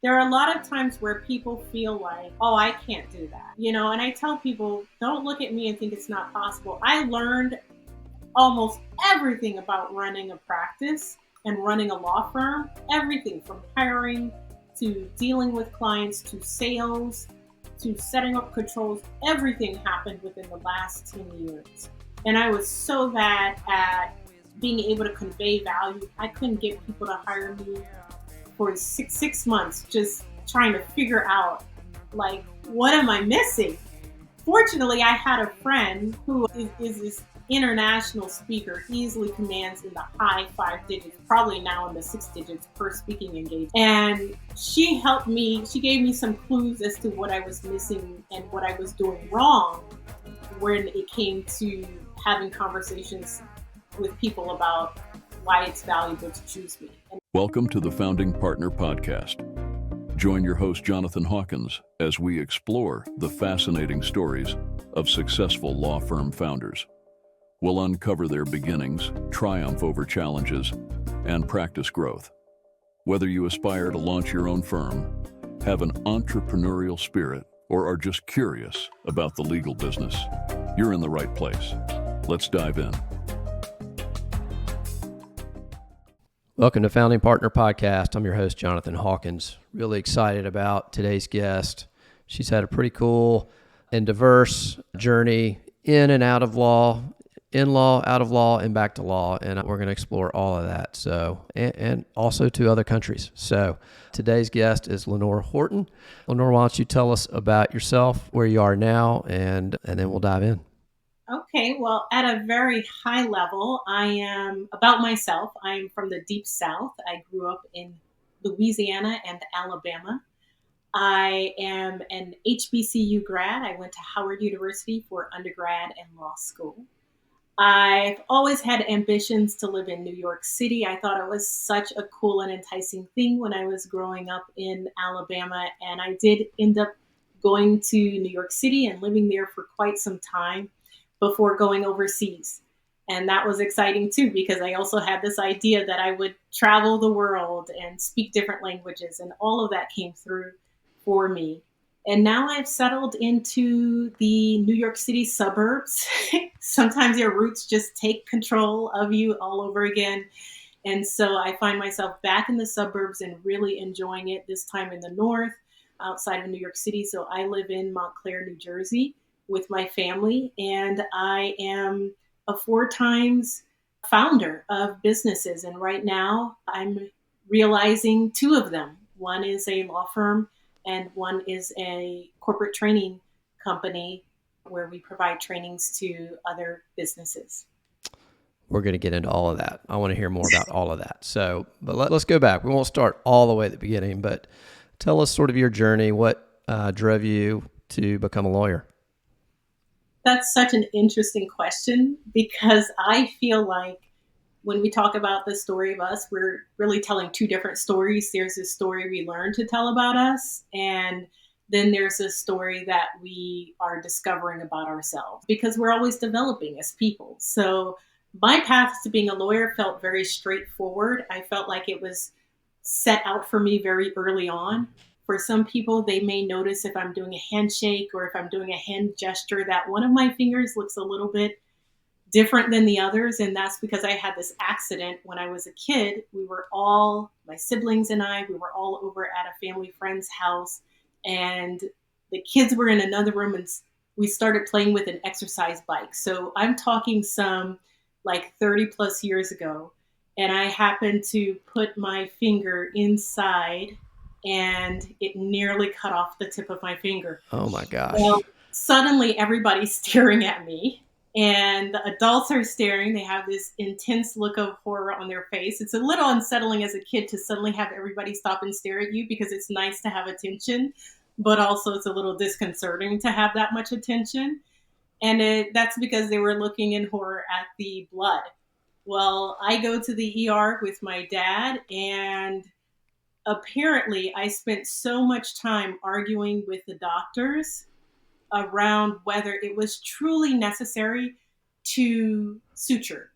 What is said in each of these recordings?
There are a lot of times where people feel like, oh, I can't do that. And I tell people, don't look at me and think it's not possible. I learned almost everything about running a practice and running a law firm, everything from hiring to dealing with clients to sales to setting up controls. Everything happened within the last 10 years. And I was so bad at being able to convey value. I couldn't get people to hire me for six months, just trying to figure out, like, what am I missing? Fortunately, I had a friend who is this international speaker, easily commands in the high 5 digits, probably now in the 6 digits per speaking engagement. And she helped me, she gave me some clues as to what I was missing and what I was doing wrong when it came to having conversations with people about why it's valuable to choose me. Welcome to the Founding Partner Podcast. Join your host, Jonathan Hawkins, as we explore the fascinating stories of successful law firm founders. We'll uncover their beginnings, triumph over challenges, and practice growth. Whether you aspire to launch your own firm, have an entrepreneurial spirit, or are just curious about the legal business, you're in the right place. Let's dive in. Welcome to Founding Partner Podcast. I'm your host, Jonathan Hawkins. Really excited about today's guest. She's had a pretty cool and diverse journey in and out of law, in law, out of law, and back to law. And we're going to explore all of that. So, and also to other countries. So today's guest is Lenore Horton. Lenore, why don't you tell us about yourself, where you are now, and then we'll dive in. Okay, well, at a very high level, I am about myself. I am from the Deep South. I grew up in Louisiana and Alabama. I am an HBCU grad. I went to Howard University for undergrad and law school. I've always had ambitions to live in New York City. I thought it was such a cool and enticing thing when I was growing up in Alabama, and I did end up going to New York City and living there for quite some time before going overseas. And that was exciting too, because I also had this idea that I would travel the world and speak different languages, and all of that came through for me. And now I've settled into the New York City suburbs. Sometimes your roots just take control of you all over again. And so I find myself back in the suburbs and really enjoying it, this time in the north, outside of New York City. So I live in Montclair, New Jersey, with my family, and I am a 4 times founder of businesses. And right now I'm realizing 2 of them. One is a law firm and one is a corporate training company where we provide trainings to other businesses. We're going to get into all of that. I want to hear more about all of that. So, but let's go back. We won't start all the way at the beginning, but tell us sort of your journey. What drove you to become a lawyer? That's such an interesting question, because I feel like when we talk about the story of us, we're really telling 2 different stories. There's a story we learn to tell about us, and then there's a story that we are discovering about ourselves, because we're always developing as people. So my path to being a lawyer felt very straightforward. I felt like it was set out for me very early on. For some people, they may notice if I'm doing a handshake or if I'm doing a hand gesture that one of my fingers looks a little bit different than the others. And that's because I had this accident when I was a kid. My siblings and I, we were all over at a family friend's house, and the kids were in another room, and we started playing with an exercise bike. So I'm talking some like 30 plus years ago. And I happened to put my finger inside, and it nearly cut off the tip of my finger. Oh my gosh. Well, suddenly everybody's staring at me, and the adults are staring. They have this intense look of horror on their face. It's a little unsettling as a kid to suddenly have everybody stop and stare at you, because it's nice to have attention, but also it's a little disconcerting to have that much attention. And that's because they were looking in horror at the blood. Well, I go to the ER with my dad, and apparently I spent so much time arguing with the doctors around whether it was truly necessary to suture.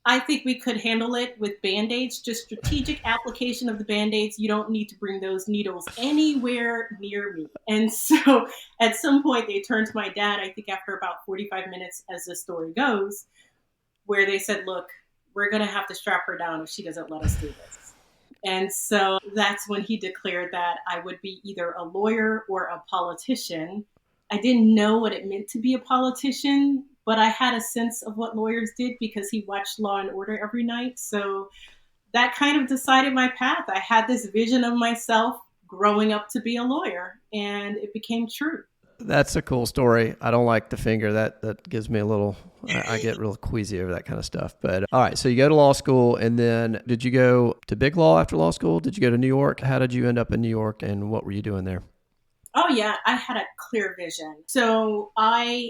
I think we could handle it with band-aids, just strategic application of the band-aids. You don't need to bring those needles anywhere near me. And so at some point they turned to my dad, I think after about 45 minutes, as the story goes, where they said, look, we're going to have to strap her down if she doesn't let us do this. And so that's when he declared that I would be either a lawyer or a politician. I didn't know what it meant to be a politician, but I had a sense of what lawyers did because he watched Law and Order every night. So that kind of decided my path. I had this vision of myself growing up to be a lawyer, and it became true. That's a cool story. I don't like the finger. That gives me a little, I get real queasy over that kind of stuff. But all right, so you go to law school, and then did you go to big law after law school? Did you go to New York? How did you end up in New York, and what were you doing there? Oh yeah, I had a clear vision.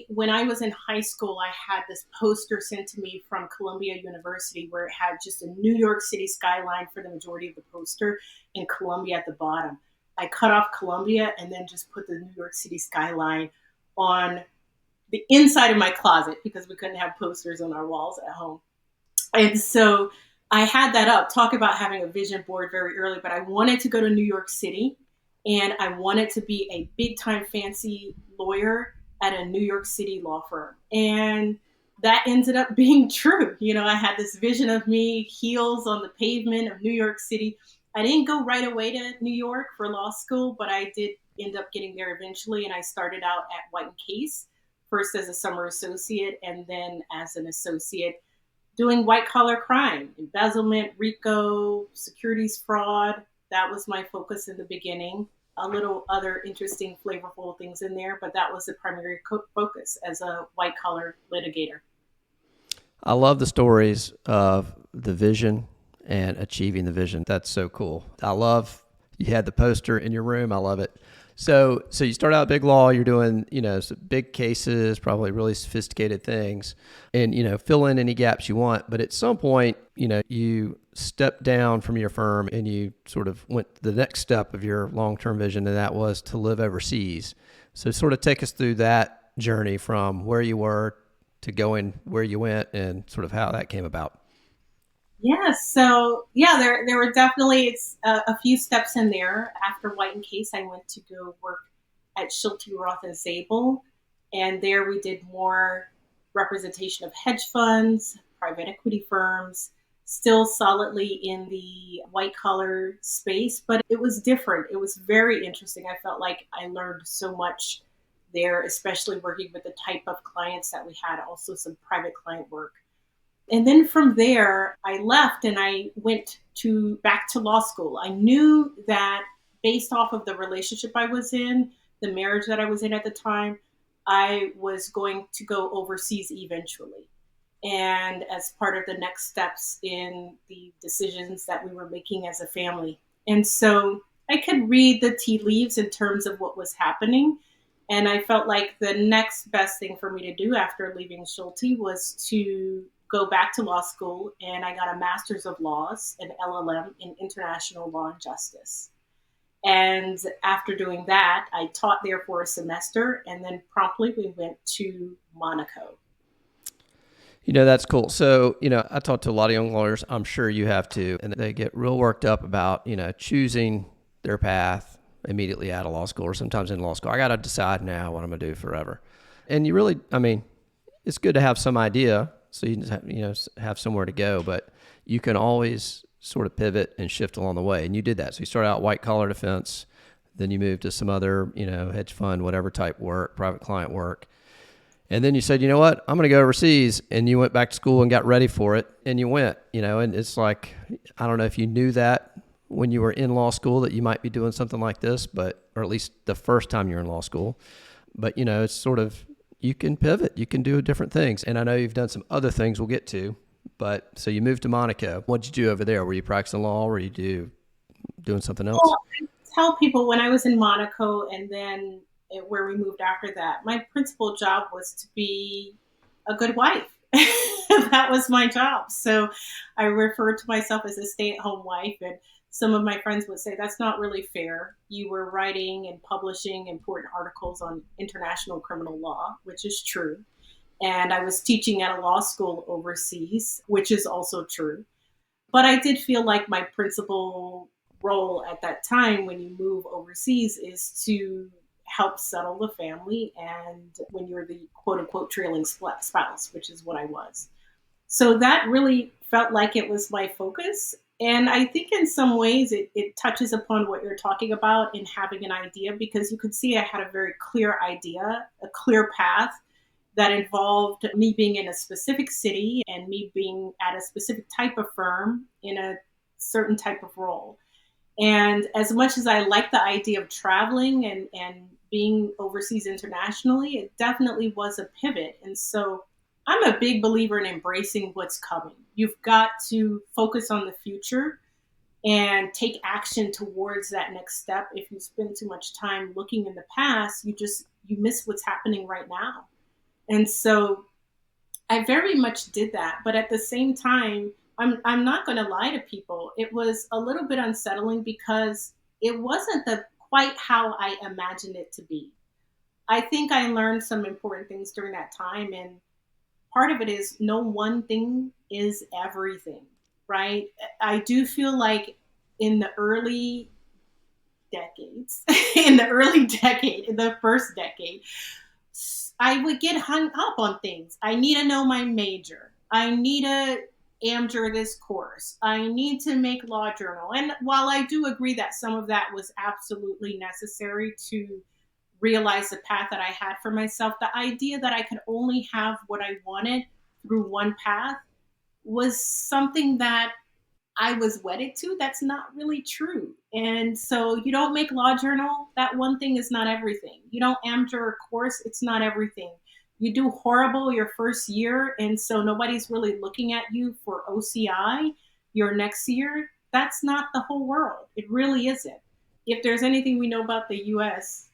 When I was in high school, I had this poster sent to me from Columbia University where it had just a New York City skyline for the majority of the poster and Columbia at the bottom. I cut off Columbia and then just put the New York City skyline on the inside of my closet because we couldn't have posters on our walls at home. And so I had that up. Talk about having a vision board very early, but I wanted to go to New York City and I wanted to be a big time fancy lawyer at a New York City law firm. And that ended up being true. You know, I had this vision of me, heels on the pavement of New York City. I didn't go right away to New York for law school, but I did end up getting there eventually. And I started out at White and Case, first as a summer associate and then as an associate doing white collar crime, embezzlement, RICO, securities fraud. That was my focus in the beginning. A little other interesting, flavorful things in there, but that was the primary focus as a white collar litigator. I love the stories of the vision and achieving the vision. That's so cool. I love you had the poster in your room. I love it. So you start out big law, you're doing, some big cases, probably really sophisticated things, and, fill in any gaps you want. But at some point, you step down from your firm and you sort of went the next step of your long-term vision, and that was to live overseas. So sort of take us through that journey from where you were to going where you went and sort of how that came about. Yeah, there were definitely a few steps in there. After White and Case, I went to go work at Schulte Roth and Zabel, and there we did more representation of hedge funds, private equity firms, still solidly in the white collar space, but it was different. It was very interesting. I felt like I learned so much there, especially working with the type of clients that we had, also some private client work. And then from there, I left and I went to back to law school. I knew that based off of the relationship I was in, the marriage that I was in at the time, I was going to go overseas eventually. And as part of the next steps in the decisions that we were making as a family. And so I could read the tea leaves in terms of what was happening. And I felt like the next best thing for me to do after leaving Schulte was to go back to law school, and I got a master's of laws, an LLM in international law and justice. And after doing that, I taught there for a semester, and then promptly we went to Monaco. That's cool. So, I talk to a lot of young lawyers. I'm sure you have to, and they get real worked up about, choosing their path immediately out of law school or sometimes in law school. I got to decide now what I'm going to do forever. And you really, it's good to have some idea so you have somewhere to go, but you can always sort of pivot and shift along the way. And you did that. So you started out white collar defense, then you moved to some other, hedge fund, whatever type work, private client work. And then you said, you know what, I'm going to go overseas. And you went back to school and got ready for it. And you went, and it's like, I don't know if you knew that when you were in law school that you might be doing something like this, or at least the first time you're in law school. But, it's sort of, you can pivot, you can do different things. And I know you've done some other things we'll get to, but so you moved to Monaco. What did you do over there? Were you practicing law or were you doing something else? Well, I tell people when I was in Monaco and then where we moved after that, my principal job was to be a good wife. That was my job. So I referred to myself as a stay-at-home wife, and some of my friends would say that's not really fair. You were writing and publishing important articles on international criminal law, which is true. And I was teaching at a law school overseas, which is also true. But I did feel like my principal role at that time when you move overseas is to help settle the family and when you're the quote unquote trailing spouse, which is what I was. So that really felt like it was my focus. And I think in some ways it touches upon what you're talking about in having an idea, because you could see I had a very clear idea, a clear path that involved me being in a specific city and me being at a specific type of firm in a certain type of role. And as much as I like the idea of traveling and being overseas internationally, it definitely was a pivot. And so I'm a big believer in embracing what's coming. You've got to focus on the future and take action towards that next step. If you spend too much time looking in the past, you miss what's happening right now. And so I very much did that. But at the same time, I'm not going to lie to people. It was a little bit unsettling because it wasn't the quite how I imagined it to be. I think I learned some important things during that time, and part of it is no one thing is everything, right? I do feel like in the early decades, in the first decade, I would get hung up on things. I need to know my major. I need to amateur this course. I need to make law journal. And while I do agree that some of that was absolutely necessary to realize the path that I had for myself, the idea that I could only have what I wanted through one path was something that I was wedded to. That's not really true. And so you don't make law journal, that one thing is not everything. You don't amateur a course, it's not everything. You do horrible your first year, and so nobody's really looking at you for OCI your next year. That's not the whole world. It really isn't. If there's anything we know about the US,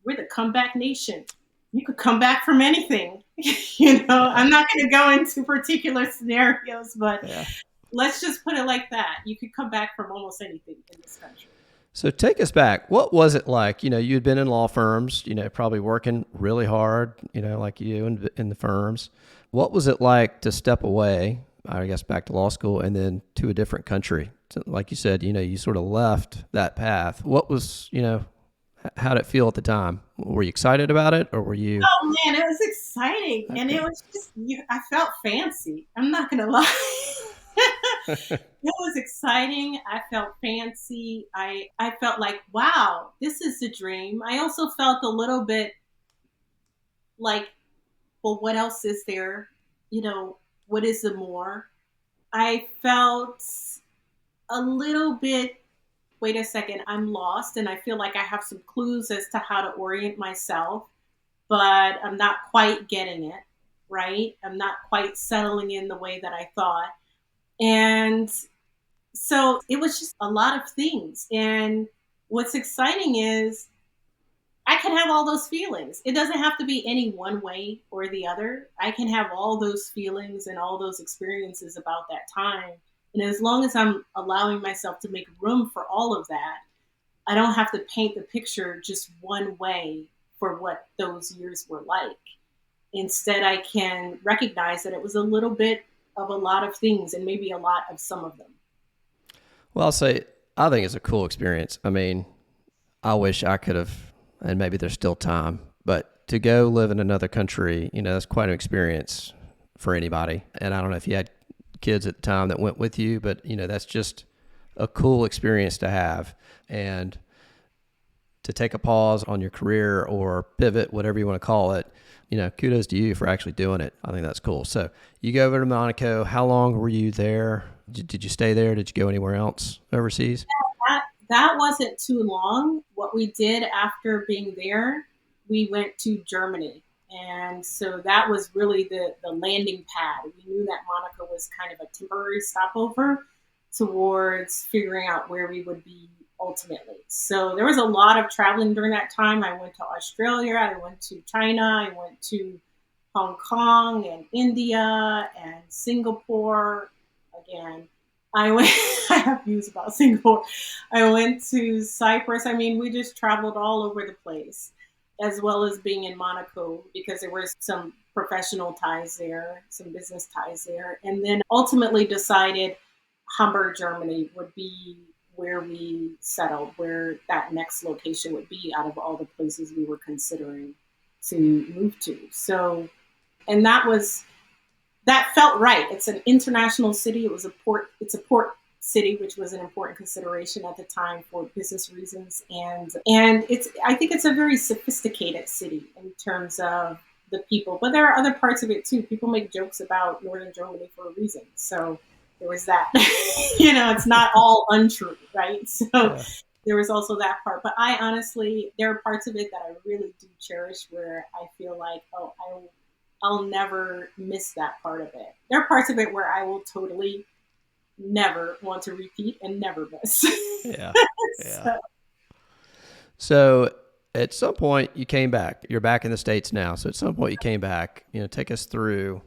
we're the comeback nation. You could come back from anything. Yeah. I'm not going to go into particular scenarios, but Yeah. let's just put it like that. You could come back from almost anything in this country. So take us back. What was it like? You'd been in law firms, probably working really hard, like you in the firms. What was it like to step away, I guess, back to law school and then to a different country? So, like you said, you sort of left that path. What was, how did it feel at the time? Were you excited about it, or were you? Oh man, it was exciting, and it Okay. was just I felt fancy. I'm not gonna lie. It was exciting. I felt fancy. I felt like, wow, this is the dream. I also felt a little bit like, well, what else is there? You know, what is the more? I felt a little bit, wait a second, I'm lost, and I feel like I have some clues as to how to orient myself, but I'm not quite getting it, right? I'm not quite settling in the way that I thought. And so it was just a lot of things. And what's exciting is I can have all those feelings. It doesn't have to be any one way or the other. I can have all those feelings and all those experiences about that time. And as long as I'm allowing myself to make room for all of that, I don't have to paint the picture just one way for what those years were like. Instead, I can recognize that it was a little bit of a lot of things and maybe a lot of some of them. Well, I'll say I think it's a cool experience. I mean, I wish I could have, and maybe there's still time, but to go live in another country, that's quite an experience for anybody. And I don't know if you had kids at the time that went with you, but that's just a cool experience to have. And to take a pause on your career or pivot, whatever you want to call it, kudos to you for actually doing it. I think that's cool. So you go over to Monaco. How long were you there? Did you stay there? Did you go anywhere else overseas? That wasn't too long. What we did after being there, we went to Germany. And so that was really the landing pad. We knew that Monaco was kind of a temporary stopover towards figuring out where we would be ultimately. So there was a lot of traveling during that time. I went to Australia, I went to China, I went to Hong Kong and India and Singapore again. I went, I have views about Singapore. I went to Cyprus. I mean, we just traveled all over the place, as well as being in Monaco because there were some professional ties there, some business ties there, and then ultimately decided Hamburg, Germany would be where we settled, where that next location would be out of all the places we were considering to move to. So, and that felt right. It's an international city. It was a port. It's a port city, which was an important consideration at the time for business reasons. And it's I think it's a very sophisticated city in terms of the people. But there are other parts of it too. People make jokes about northern Germany for a reason. So there was that. It's not all untrue, right? So Yeah. there was also that part. But I honestly, there are parts of it that I really do cherish where I feel like, oh, I'll never miss that part of it. There are parts of it where I will totally never want to repeat and never miss. Yeah. Yeah. So, So at some point you came back. You're back in the States now. So at some point you came back. Take us through,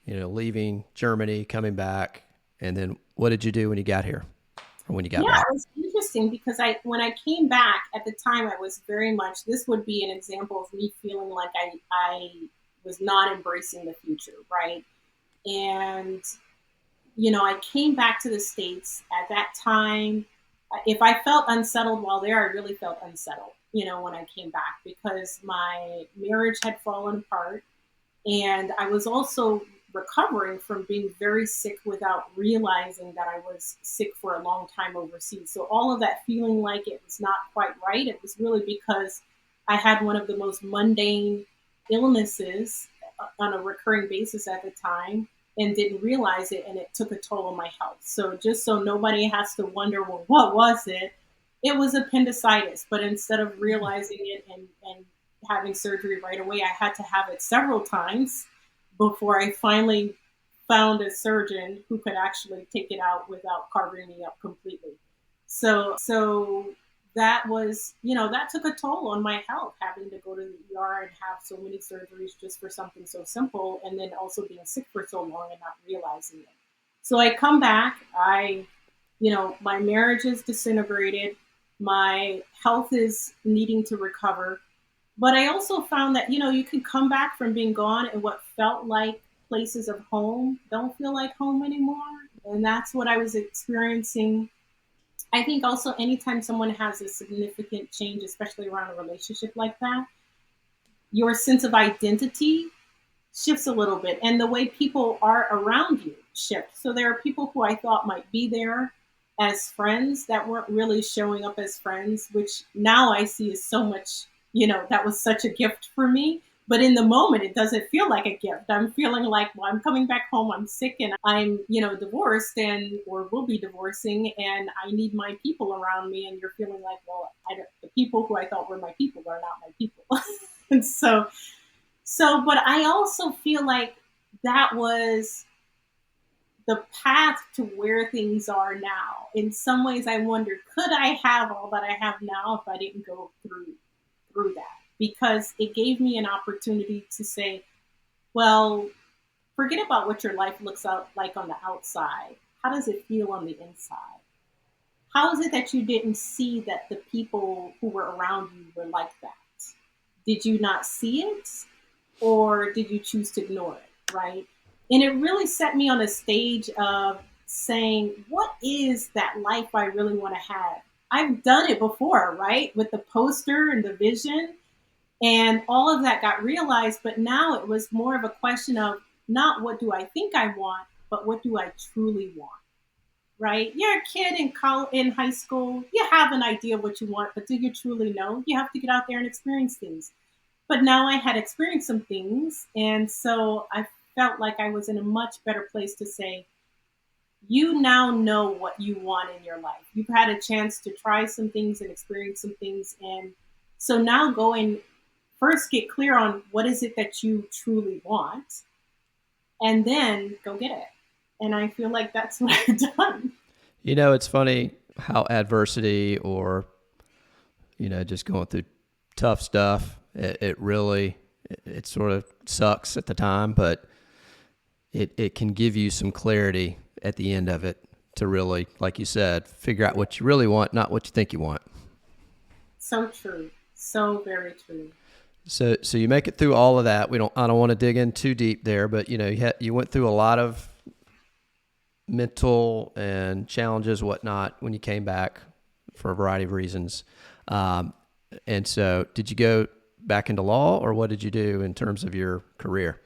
leaving Germany, coming back, and then what did you do when you got here or when you got yeah, back? it was interesting because when I came back at the time, I was very much, this would be an example of me feeling like I was not embracing the future, right? And I came back to the States at that time. If I felt unsettled while there, I really felt unsettled, when I came back because my marriage had fallen apart. And I was also recovering from being very sick without realizing that I was sick for a long time overseas. So all of that feeling like it was not quite right, it was really because I had one of the most mundane illnesses on a recurring basis at the time and didn't realize it, and it took a toll on my health. So just so nobody has to wonder, well, what was it? It was appendicitis, but instead of realizing it and having surgery right away, I had to have it several times before I finally found a surgeon who could actually take it out without carving me up completely. So that was, that took a toll on my health, having to go to the ER and have so many surgeries just for something so simple, and then also being sick for so long and not realizing it. So I come back, my marriage is disintegrated, my health is needing to recover. But I also found that, you can come back from being gone and what felt like places of home don't feel like home anymore. And that's what I was experiencing. I think also anytime someone has a significant change, especially around a relationship like that, your sense of identity shifts a little bit and the way people are around you shifts. So there are people who I thought might be there as friends that weren't really showing up as friends, which now I see is so much, that was such a gift for me. But in the moment, it doesn't feel like a gift. I'm feeling like, well, I'm coming back home, I'm sick, and I'm, divorced and or will be divorcing, and I need my people around me. And you're feeling like, well, the people who I thought were my people are not my people. And but I also feel like that was the path to where things are now. In some ways, I wonder, could I have all that I have now if I didn't go through that? Because it gave me an opportunity to say, well, forget about what your life looks out like on the outside. How does it feel on the inside? How is it that you didn't see that the people who were around you were like that? Did you not see it? Or did you choose to ignore it? Right. And it really set me on a stage of saying, what is that life I really want to have? I've done it before, right? With the poster and the vision, and all of that got realized. But now it was more of a question of not what do I think I want, but what do I truly want? Right? You're a kid in college, in high school. You have an idea of what you want, but do you truly know? You have to get out there and experience things. But now I had experienced some things, and so I felt like I was in a much better place to say, you now know what you want in your life. You've had a chance to try some things and experience some things. And so now go and first get clear on what is it that you truly want, and then go get it. And I feel like that's what I've done. It's funny how adversity or, just going through tough stuff, it really, it sort of sucks at the time, but it can give you some clarity at the end of it to really, like you said, figure out what you really want, not what you think you want. So true. So very true. So you make it through all of that. I don't want to dig in too deep there, but you went through a lot of mental and challenges, whatnot, when you came back for a variety of reasons. Um, and so, did you go back into law, or what did you do in terms of your career?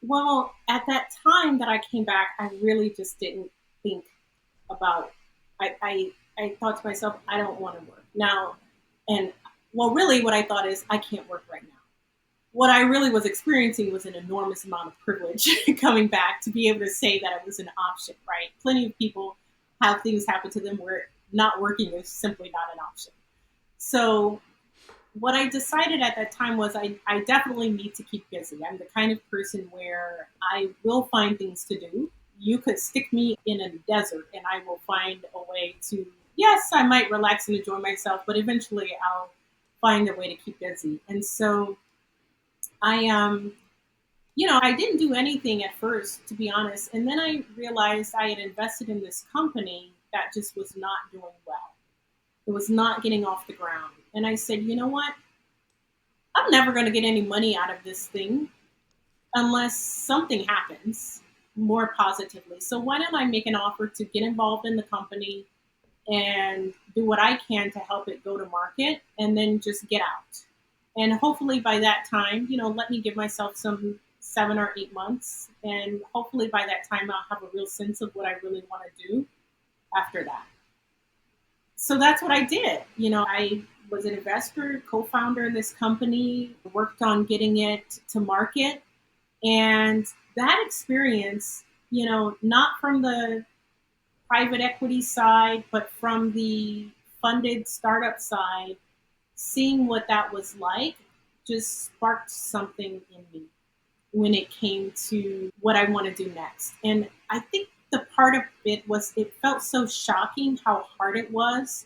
Well, at that time that I came back, I really just didn't think about. I thought to myself, I don't want to work now, and well, really, what I thought is I can't work right now. What I really was experiencing was an enormous amount of privilege coming back to be able to say that it was an option. Right? Plenty of people have things happen to them where not working is simply not an option. So what I decided at that time was I definitely need to keep busy. I'm the kind of person where I will find things to do. You could stick me in a desert and I will find a way to, yes, I might relax and enjoy myself, but eventually I'll find a way to keep busy. And so I, I didn't do anything at first, to be honest. And then I realized I had invested in this company that just was not doing well. It was not getting off the ground. And I said, you know what? I'm never going to get any money out of this thing unless something happens more positively. So why don't I make an offer to get involved in the company and do what I can to help it go to market and then just get out. And hopefully by that time, let me give myself some 7 or 8 months. And hopefully by that time, I'll have a real sense of what I really want to do after that. So that's what I did. I was an investor, co-founder in this company, worked on getting it to market. And that experience, not from the private equity side, but from the funded startup side, seeing what that was like just sparked something in me when it came to what I want to do next. And I think the part of it was it felt so shocking how hard it was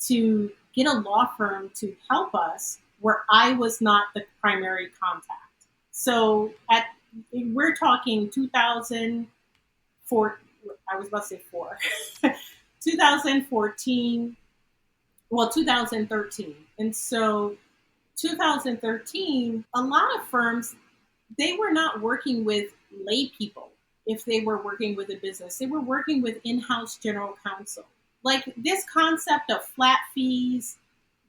to get a law firm to help us where I was not the primary contact. So we're talking 2004, I was about to say four, 2014, well, 2013. And so 2013, a lot of firms, they were not working with lay people if they were working with a business. They were working with in-house general counsel. Like this concept of flat fees,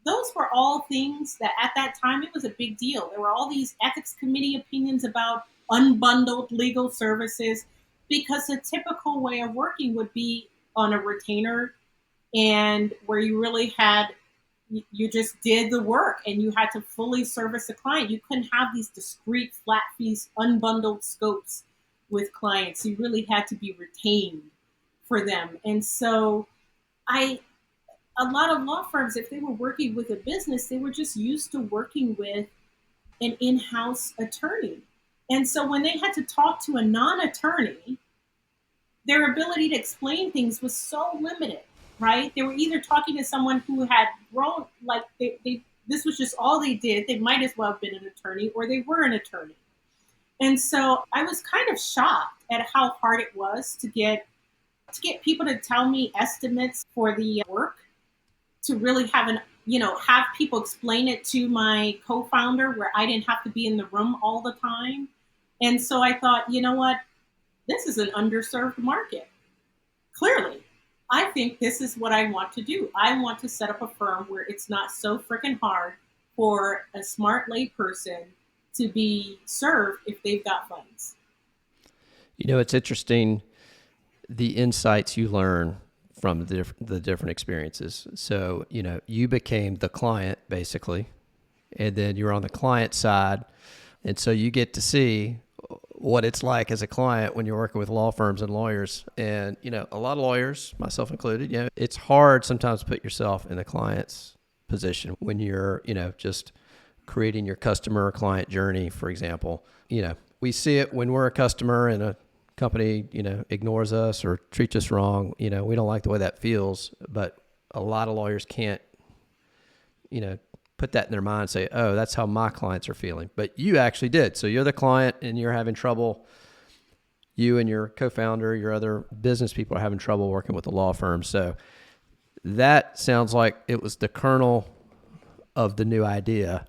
those were all things that at that time it was a big deal. There were all these ethics committee opinions about unbundled legal services because the typical way of working would be on a retainer and where you really had you just did the work and you had to fully service the client. You couldn't have these discrete flat fees, unbundled scopes with clients. You really had to be retained for them. And so I a lot of law firms, if they were working with a business, they were just used to working with an in-house attorney. And so when they had to talk to a non-attorney, their ability to explain things was so limited, right? They were either talking to someone who had grown, like this was just all they did. They might as well have been an attorney, or they were an attorney. And so I was kind of shocked at how hard it was to get people to tell me estimates for the work, to really have people explain it to my co-founder where I didn't have to be in the room all the time. And so I thought, you know what? This is an underserved market. Clearly, I think this is what I want to do. I want to set up a firm where it's not so freaking hard for a smart lay person to be served if they've got funds. It's interesting the insights you learn from the different experiences. So, you became the client basically, and then you're on the client side. And so you get to see what it's like as a client when you're working with law firms and lawyers. And, a lot of lawyers, myself included, it's hard sometimes to put yourself in the client's position when you're, just creating your customer or client journey, for example. We see it when we're a customer and a company, ignores us or treats us wrong. We don't like the way that feels, but a lot of lawyers can't, put that in their mind and say, oh, that's how my clients are feeling. But you actually did. So you're the client and you're having trouble. You and your co-founder, your other business people are having trouble working with the law firm. So that sounds like it was the kernel of the new idea.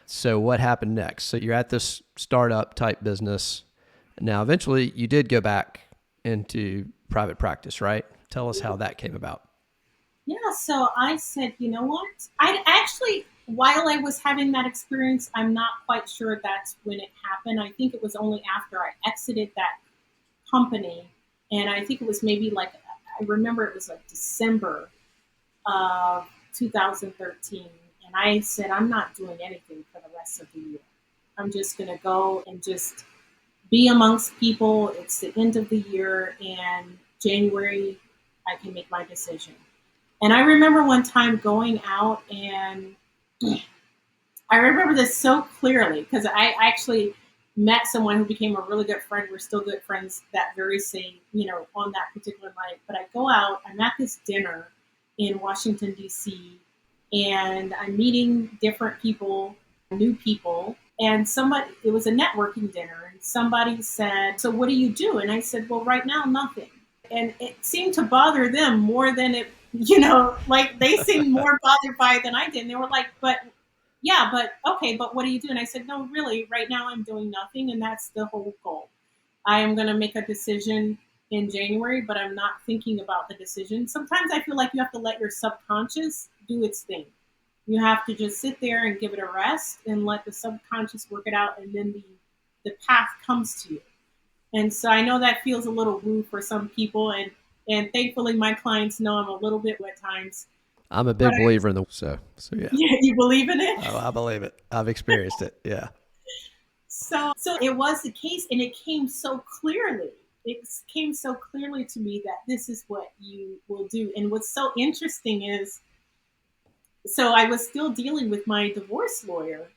So what happened next? So you're at this startup type business. Now, eventually you did go back into private practice, right? Tell us how that came about. Yeah, so I said, you know what? I actually, while I was having that experience, I'm not quite sure that's when it happened. I think it was only after I exited that company. And I think it was maybe like, I remember it was like December of 2013. And I said, I'm not doing anything for the rest of the year. I'm just going to go and just be amongst people. It's the end of the year, and January, I can make my decision. And I remember one time going out, and I remember this so clearly because I actually met someone who became a really good friend. We're still good friends that very same, on that particular night. But I go out, I'm at this dinner in Washington, D.C., and I'm meeting different people, new people. And it was a networking dinner, and somebody said, "So what do you do?" And I said, "Well, right now, nothing." And it seemed to bother them more than like they seemed more bothered by it than I did. And they were like, "But yeah, but okay, but what do you do?" And I said, "No, really, right now I'm doing nothing, and that's the whole goal. I am going to make a decision in January, but I'm not thinking about the decision." Sometimes I feel like you have to let your subconscious do its thing. You have to just sit there and give it a rest and let the subconscious work it out, and then the path comes to you. And so I know that feels a little woo for some people, and thankfully my clients know I'm a little bit at times. I'm a But big believer in so yeah. yeah, you believe in it? Oh, I believe it. I've experienced it. Yeah. So it was the case, and it came so clearly. It came so clearly to me that this is what you will do. And what's so interesting is, so I was still dealing with my divorce lawyer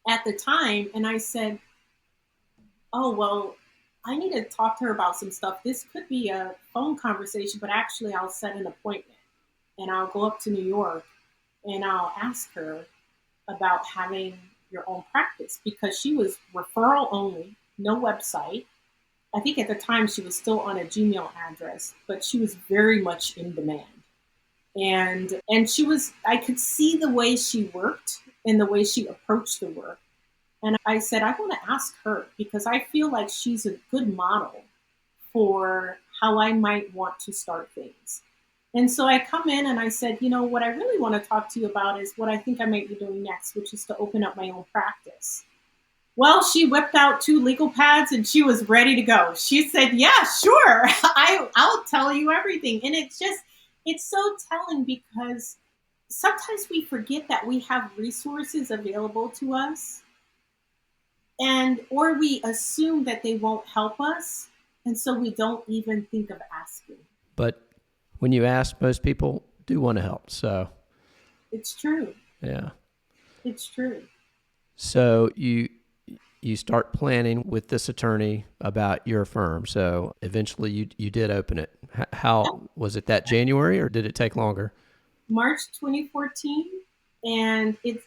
at the time, and I said, "Oh well, I need to talk to her about some stuff. This could be a phone conversation, but actually, I'll set an appointment, and I'll go up to New York, and I'll ask her about having your own practice," because she was referral only, no website. I think at the time she was still on a Gmail address, but she was very much in demand. And she was, I could see the way she worked and the way she approached the work. And I said, I want to ask her because I feel like she's a good model for how I might want to start things. And so I come in and I said, what I really want to talk to you about is what I think I might be doing next, which is to open up my own practice. Well, she whipped out two legal pads and she was ready to go. She said, "Yeah, sure. I'll tell you everything." And it's so telling because sometimes we forget that we have resources available to us, and or we assume that they won't help us. And so we don't even think of asking. But when you ask, most people do want to help. So, It's true. yeah. It's true. So you start planning with this attorney about your firm. So eventually you did open it. How was it, that January, or did it take longer? March 2014. And it's,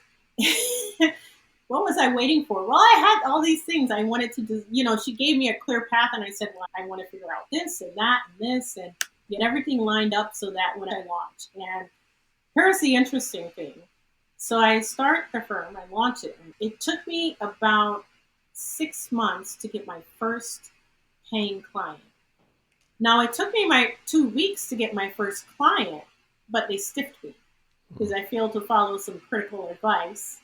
what was I waiting for? Well, I had all these things I wanted to do. She gave me a clear path, and I said, well, I want to figure out this and that and this and get everything lined up so that when I launch. And here's the interesting thing. So I start the firm, I launch it. And it took me about 6 months to get my first paying client. Now, it took me my 2 weeks to get my first client, but they stiffed me because I failed to follow some critical advice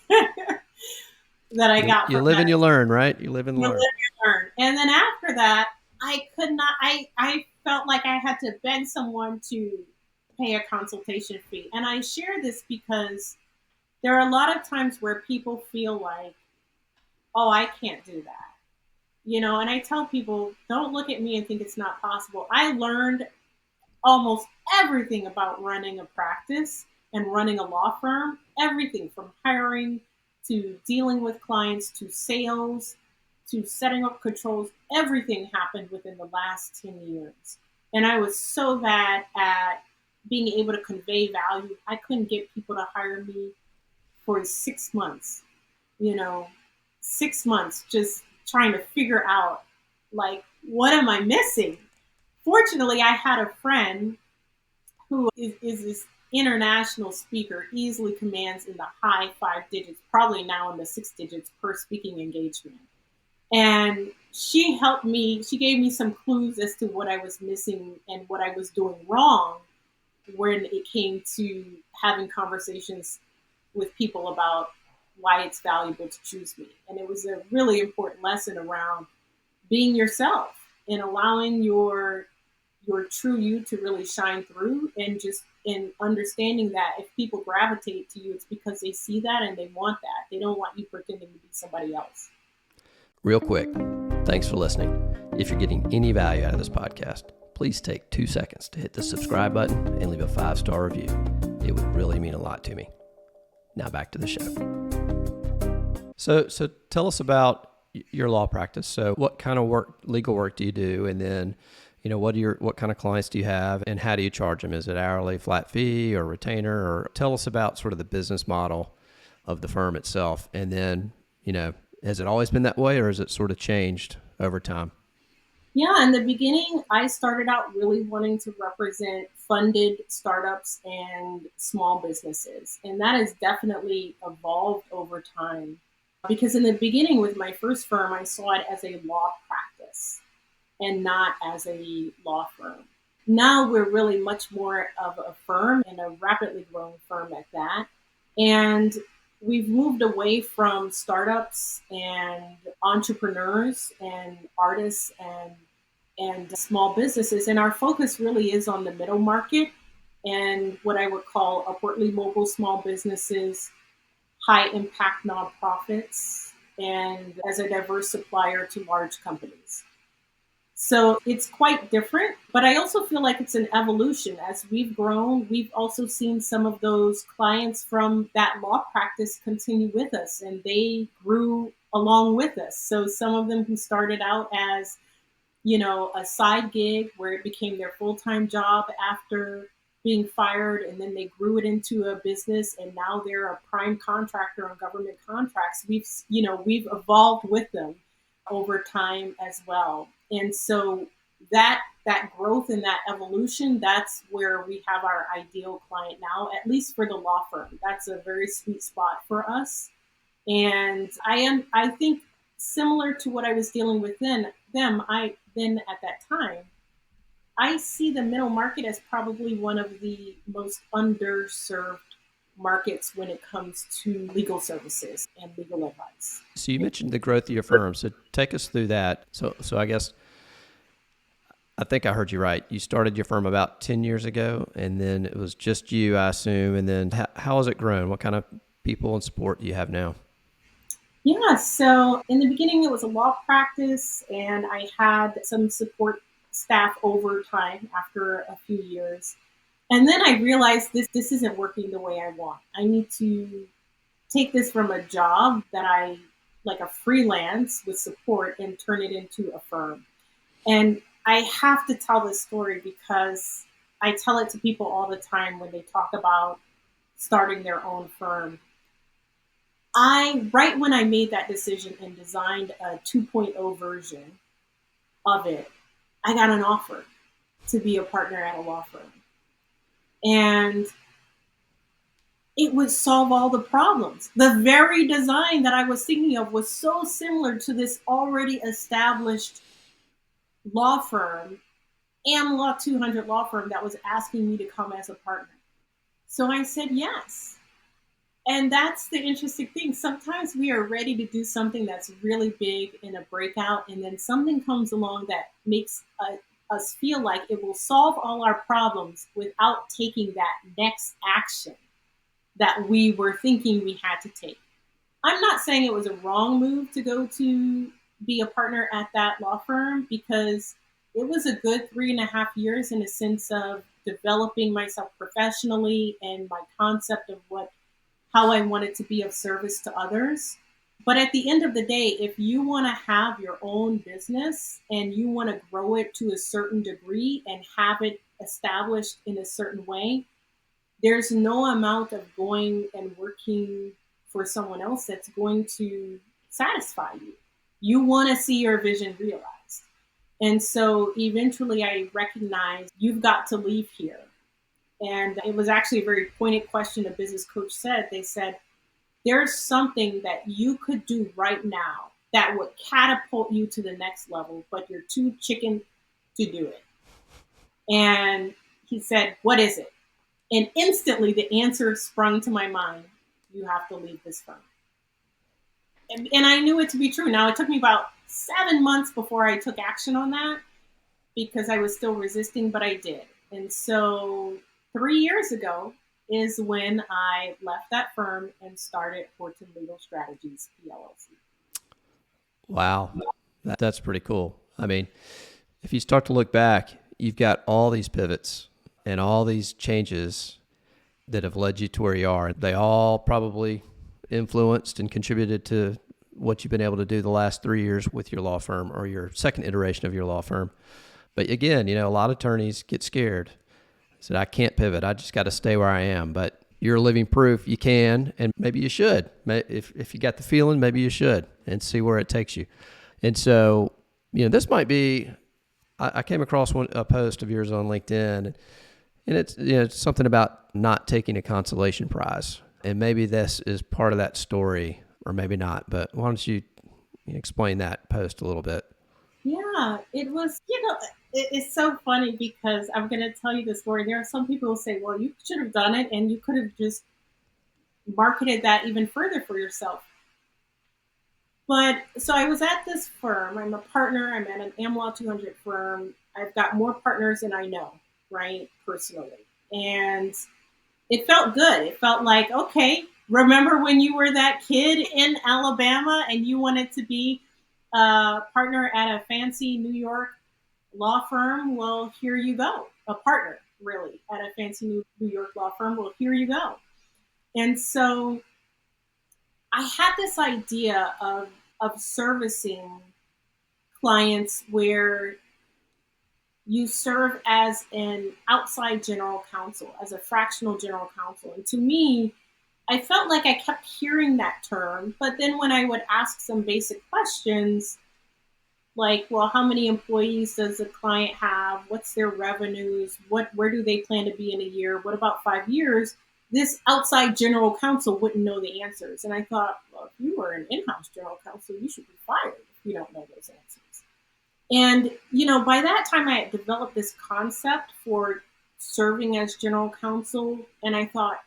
that I got You from live that. and you learn, right? You live and You live learn. and learn. And then after that, I could not, I felt like I had to beg someone to pay a consultation fee. And I share this because there are a lot of times where people feel like, oh, I can't do that. And I tell people, don't look at me and think it's not possible. I learned almost everything about running a practice and running a law firm, everything from hiring to dealing with clients to sales to setting up controls. Everything happened within the last 10 years. And I was so bad at being able to convey value. I couldn't get people to hire me for 6 months, you know, 6 months just trying to figure out, like, what am I missing? Fortunately, I had a friend who international speaker, easily commands in the high 5 digits, probably now in the 6 digits per speaking engagement. And she helped me, she gave me some clues as to what I was missing and what I was doing wrong when it came to having conversations with people about why it's valuable to choose me. And it was a really important lesson around being yourself and allowing your true you to really shine through, and just in understanding that if people gravitate to you, it's because they see that and they want that. They don't want you pretending to be somebody else. Real quick, thanks for listening. If you're getting any value out of this podcast, please take 2 seconds to hit the subscribe button and leave a 5-star review. It would really mean a lot to me. Now back to the show. So tell us about your law practice. So what kind of legal work do you do? And then, what kind of clients do you have and how do you charge them? Is it hourly, flat fee, or retainer? Or tell us about sort of the business model of the firm itself. And then, has it always been that way, or has it sort of changed over time? Yeah, in the beginning, I started out really wanting to represent funded startups and small businesses. And that has definitely evolved over time. Because in the beginning, with my first firm, I saw it as a law practice and not as a law firm. Now we're really much more of a firm, and a rapidly growing firm at that. And we've moved away from startups and entrepreneurs and artists and small businesses. And our focus really is on the middle market and what I would call upwardly mobile small businesses, high impact nonprofits, and as a diverse supplier to large companies. So it's quite different, but I also feel like it's an evolution. As we've grown, we've also seen some of those clients from that law practice continue with us, and they grew along with us. So some of them who started out as, a side gig where it became their full-time job after being fired, and then they grew it into a business, and now they're a prime contractor on government contracts. We've evolved with them over time as well. And so that growth and that evolution, that's where we have our ideal client now, at least for the law firm. That's a very sweet spot for us. And I think similar to what I was dealing with then at that time, I see the middle market as probably one of the most underserved markets when it comes to legal services and legal advice. So you mentioned the growth of your firm. So take us through that. So I guess I think I heard you right. You started your firm about 10 years ago, and then it was just you, I assume. And then how has it grown? What kind of people and support do you have now? Yeah, so in the beginning, it was a law practice, and I had some support staff over time after a few years. And then I realized this isn't working the way I want. I need to take this from a job that I like, a freelance with support, and turn it into a firm. And I have to tell this story because I tell it to people all the time when they talk about starting their own firm. Right when I made that decision and designed a 2.0 version of it, I got an offer to be a partner at a law firm. And it would solve all the problems. The very design that I was thinking of was so similar to this already established law firm, Am Law 200 law firm, that was asking me to come as a partner. So I said yes. And that's the interesting thing. Sometimes we are ready to do something that's really big in a breakout, and then something comes along that makes us feel like it will solve all our problems without taking that next action that we were thinking we had to take. I'm not saying it was a wrong move to go to be a partner at that law firm, because it was a good 3.5 years in a sense of developing myself professionally and my concept of how I wanted to be of service to others. But at the end of the day, if you want to have your own business and you want to grow it to a certain degree and have it established in a certain way, there's no amount of going and working for someone else that's going to satisfy you. You want to see your vision realized. And so eventually I recognized you've got to leave here And it was actually a very pointed question a business coach said. They said, there's something that you could do right now that would catapult you to the next level, but you're too chicken to do it. And he said, what is it? And instantly the answer sprung to my mind. You have to leave this firm. And I knew it to be true. Now, it took me about 7 months before I took action on that because I was still resisting, but I did. And so 3 years ago is when I left that firm and started Horton Legal Strategies, PLLC. Wow. That's pretty cool. I mean, if you start to look back, you've got all these pivots and all these changes that have led you to where you are. They all probably influenced and contributed to what you've been able to do the last 3 years with your law firm or your second iteration of your law firm. But again, a lot of attorneys get scared. Said, I can't pivot. I just got to stay where I am. But you're living proof you can, and maybe you should. If you got the feeling, maybe you should, and see where it takes you. And so, this might be, I came across a post of yours on LinkedIn, and it's something about not taking a consolation prize. And maybe this is part of that story, or maybe not. But why don't you explain that post a little bit? Yeah, it was, it's so funny because I'm going to tell you the story. There are some people who say, well, you should have done it and you could have just marketed that even further for yourself. But so I was at this firm. I'm a partner. I'm at an AmLaw 200 firm. I've got more partners than I know, right, personally. And it felt good. It felt like, okay, remember when you were that kid in Alabama and you wanted to be a partner at a fancy New York law firm? Well, here you go. A partner, really, at a fancy New York law firm. Well, here you go. And so I had this idea of servicing clients where you serve as an outside general counsel, as a fractional general counsel. And to me, I felt like I kept hearing that term, but then when I would ask some basic questions, like, well, how many employees does a client have? What's their revenues? Where do they plan to be in a year? What about 5 years? This outside general counsel wouldn't know the answers. And I thought, well, if you were an in-house general counsel, you should be fired if you don't know those answers. And, by that time I had developed this concept for serving as general counsel. And I thought,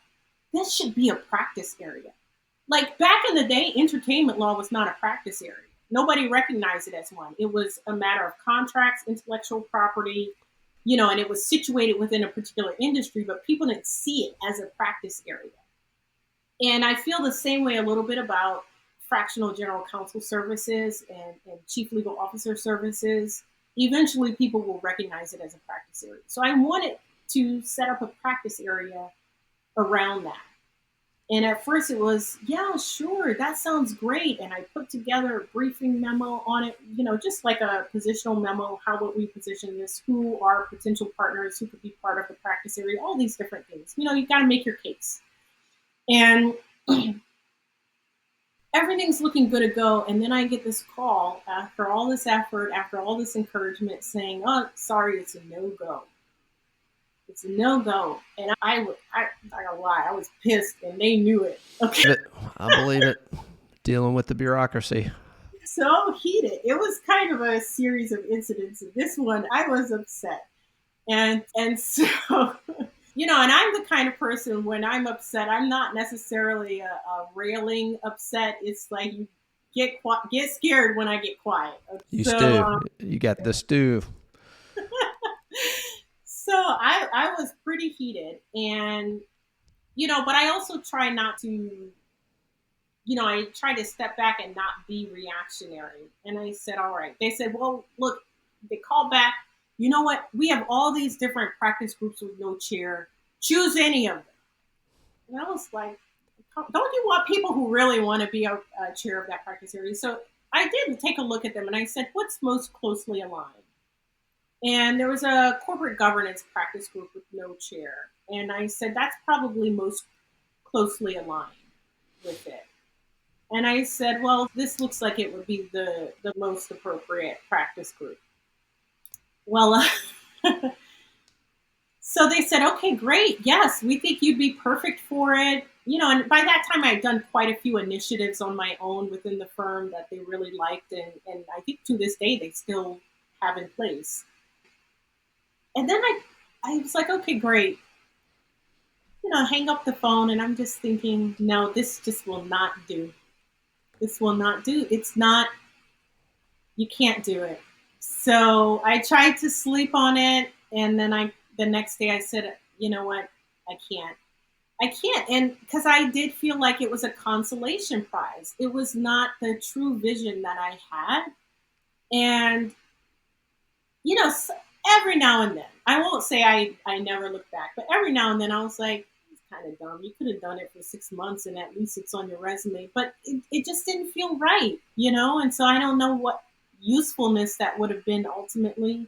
this should be a practice area. Like back in the day, entertainment law was not a practice area. Nobody recognized it as one. It was a matter of contracts, intellectual property, and it was situated within a particular industry, but people didn't see it as a practice area. And I feel the same way a little bit about fractional general counsel services and chief legal officer services. Eventually, people will recognize it as a practice area. So I wanted to set up a practice area around that. And at first it was, yeah, sure, that sounds great. And I put together a briefing memo on it, just like a positional memo. How would we position this? Who are potential partners? Who could be part of the practice area? All these different things. You've got to make your case. And everything's looking good to go. And then I get this call after all this effort, after all this encouragement saying, oh, sorry, it's a no-go. It's a no-go. And I gotta lie, I was pissed and they knew it. Okay. I believe it. Dealing with the bureaucracy. So heated. It was kind of a series of incidents. This one, I was upset. And so, and I'm the kind of person when I'm upset, I'm not necessarily a railing upset. It's like you get scared when I get quiet. You stew. You got the stew. So I was pretty heated and, but I also try not to, I try to step back and not be reactionary. And I said, all right. They said, well, look, they called back. You know what? We have all these different practice groups with no chair. Choose any of them. And I was like, don't you want people who really want to be a chair of that practice area? So I did take a look at them and I said, what's most closely aligned? And there was a corporate governance practice group with no chair. And I said, that's probably most closely aligned with it. And I said, well, this looks like it would be the most appropriate practice group. Well, so So they said, okay, great. Yes, we think you'd be perfect for it. And by that time I had done quite a few initiatives on my own within the firm that they really liked. And I think to this day, they still have in place. And then I was like, okay, great. Hang up the phone. And I'm just thinking, no, this just will not do. This will not do. It's not, you can't do it. So I tried to sleep on it. And then the next day I said, you know what? I can't. I can't. And because I did feel like it was a consolation prize, it was not the true vision that I had. And, every now and then, I won't say I never look back, but every now and then I was like, it's kind of dumb. You could have done it for 6 months and at least it's on your resume. But it just didn't feel right. And so I don't know what usefulness that would have been ultimately,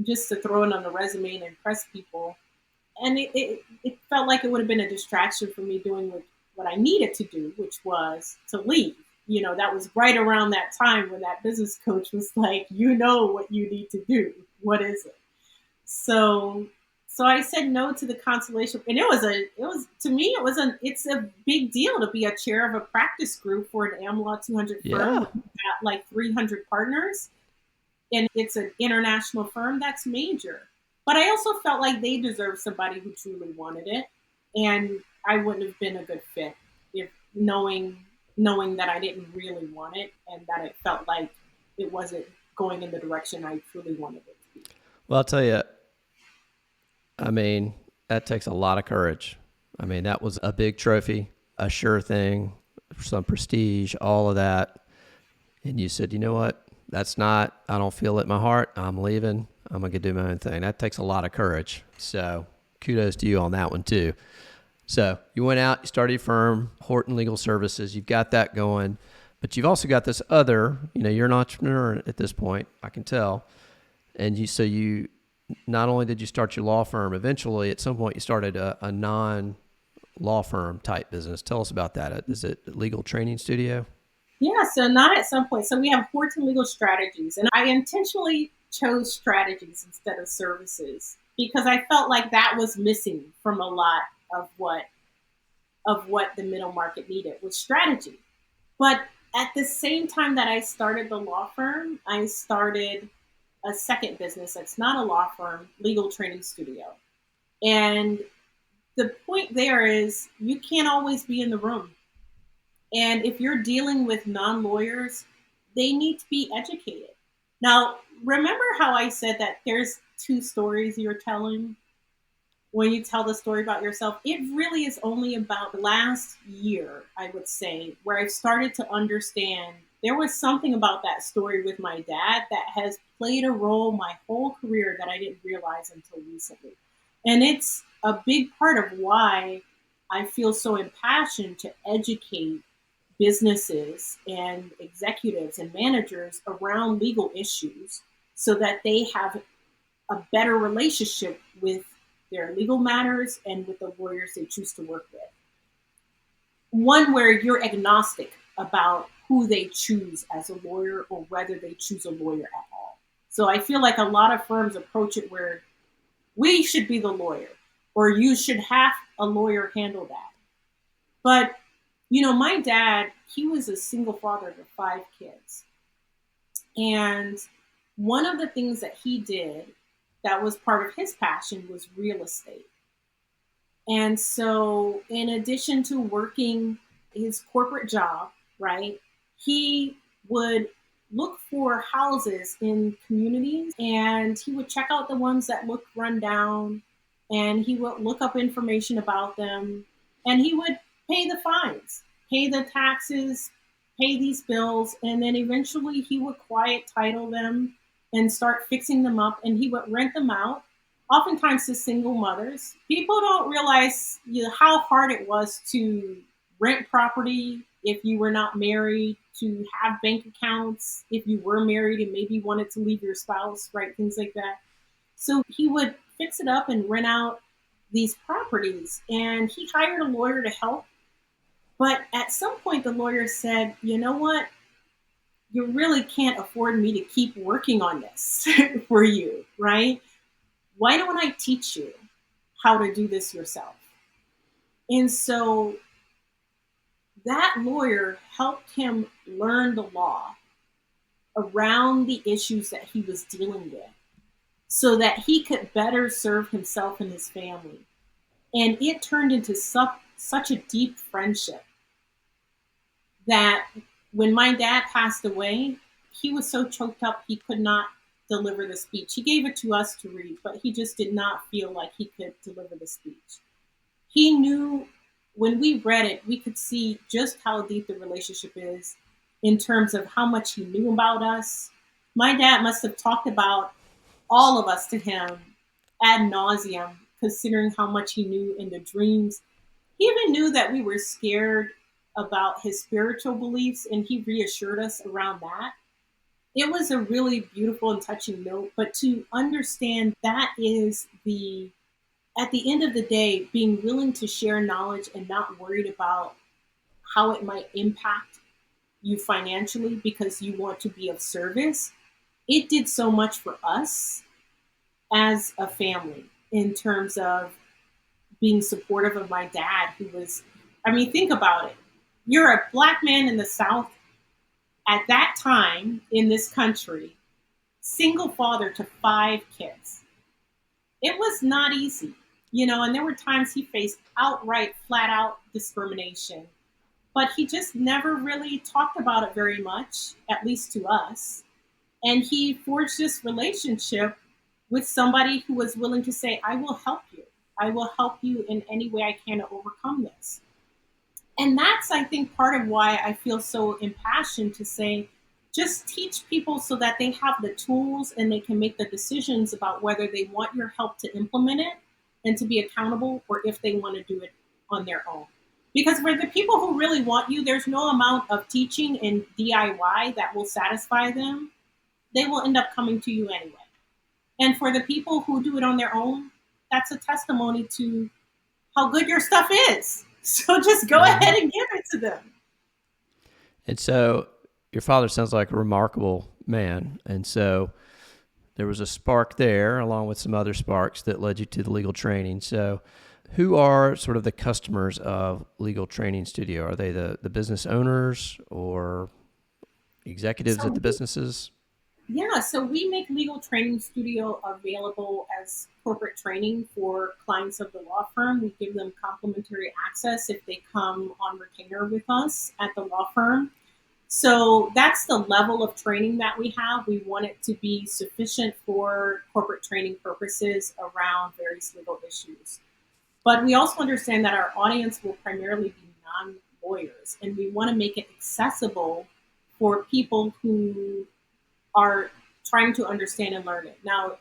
just to throw it on the resume and impress people. And it felt like it would have been a distraction for me doing what I needed to do, which was to leave. That was right around that time when that business coach was like, what you need to do. What is it? So I said no to the consolation. And to me, it's a big deal to be a chair of a practice group for an AmLaw 200 firm Yeah. with like 300 partners. And it's an international firm. That's major. But I also felt like they deserved somebody who truly wanted it. And I wouldn't have been a good fit if knowing that I didn't really want it and that it felt like it wasn't going in the direction I truly wanted it to be. Well, I'll tell you, I mean, that takes a lot of courage. I mean, that was a big trophy, a sure thing, some prestige, all of that. And you said, you know what? I don't feel it in my heart. I'm leaving. I'm going to do my own thing. That takes a lot of courage. So kudos to you on that one too. So you went out, you started your firm, Horton Legal Services. You've got that going, but you've also got this other, you're an entrepreneur at this point, I can tell. And you not only did you start your law firm, eventually at some point you started a non-law firm type business. Tell us about that. Is it a legal training studio? Yeah, so not at some point. So we have Horton Legal Strategies, and I intentionally chose strategies instead of services because I felt like that was missing from a lot of what the middle market needed was strategy. But at the same time that I started the law firm, I started a second business that's not a law firm, legal training studio. And the point there is you can't always be in the room. And if you're dealing with non lawyers, they need to be educated. Now, remember how I said that there's two stories you're telling when you tell the story about yourself? It really is only about the last year, I would say, where I've started to understand there was something about that story with my dad that has played a role my whole career that I didn't realize until recently. And it's a big part of why I feel so impassioned to educate businesses and executives and managers around legal issues so that they have a better relationship with their legal matters and with the lawyers they choose to work with. One where you're agnostic about who they choose as a lawyer or whether they choose a lawyer at all. So I feel like a lot of firms approach it where we should be the lawyer or you should have a lawyer handle that. But my dad, he was a single father to 5 kids. And one of the things that he did that was part of his passion was real estate. And so, in addition to working his corporate job, right, he would look for houses in communities and he would check out the ones that looked run down and he would look up information about them and he would pay the fines, pay the taxes, pay these bills, and then eventually he would quiet title them and start fixing them up and he would rent them out, oftentimes to single mothers. People don't realize how hard it was to rent property if you were not married, to have bank accounts if you were married and maybe wanted to leave your spouse, right? Things like that. So he would fix it up and rent out these properties. And he hired a lawyer to help. But at some point, the lawyer said, you know what? You really can't afford me to keep working on this for you, right? Why don't I teach you how to do this yourself. And so that lawyer helped him learn the law around the issues that he was dealing with so that he could better serve himself and his family. And it turned into such a deep friendship that when my dad passed away, he was so choked up he could not deliver the speech. He gave it to us to read, but he just did not feel like he could deliver the speech. He knew when we read it, we could see just how deep the relationship is in terms of how much he knew about us. My dad must have talked about all of us to him ad nauseum, considering how much he knew in the dreams. He even knew that we were scared about his spiritual beliefs, and he reassured us around that. It was a really beautiful and touching note, but to understand that is the at the end of the day, being willing to share knowledge and not worried about how it might impact you financially because you want to be of service, it did so much for us as a family in terms of being supportive of my dad, who was, I mean, think about it. You're a Black man in the South at that time in this country, single father to 5 kids. It was not easy, and there were times he faced outright, flat out discrimination, but he just never really talked about it very much, at least to us. And he forged this relationship with somebody who was willing to say, I will help you. I will help you in any way I can to overcome this. And that's, I think, part of why I feel so impassioned to say, just teach people so that they have the tools and they can make the decisions about whether they want your help to implement it and to be accountable, or if they want to do it on their own. Because for the people who really want you, there's no amount of teaching and DIY that will satisfy them. They will end up coming to you anyway. And for the people who do it on their own, that's a testimony to how good your stuff is. So just go ahead and give it to them. And so your father sounds like a remarkable man. And so there was a spark there, along with some other sparks that led you to the legal training. So who are sort of the customers of Legal Training Studio? Are they the business owners or executives So at the businesses? yeah, so we make Legal Training Studio available as corporate training for clients of the law firm. We give them complimentary access if they come on retainer with us at the law firm. So that's the level of training that we have. We want it to be sufficient for corporate training purposes around various legal issues. But we also understand that our audience will primarily be non-lawyers, and we want to make it accessible for people who are trying to understand and learn it. Now,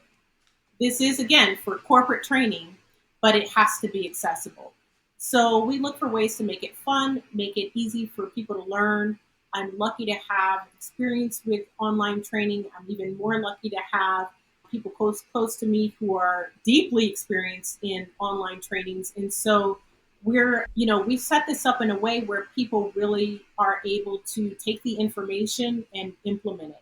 this is, again, for corporate training, but it has to be accessible. So we look for ways to make it fun, make it easy for people to learn. I'm lucky to have experience with online training. I'm even more lucky to have people close to me who are deeply experienced in online trainings. And so we set this up in a way where people really are able to take the information and implement it.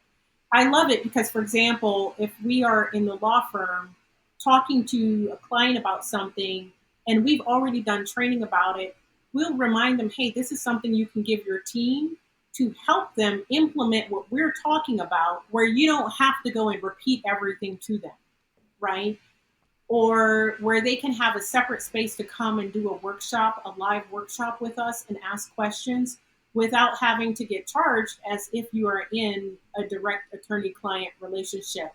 I love it because, for example, if we are in the law firm talking to a client about something and we've already done training about it, we'll remind them, hey, this is something you can give your team to help them implement what we're talking about, where you don't have to go and repeat everything to them, right? Or where they can have a separate space to come and do a workshop, a live workshop with us and ask questions without having to get charged as if you are in a direct attorney-client relationship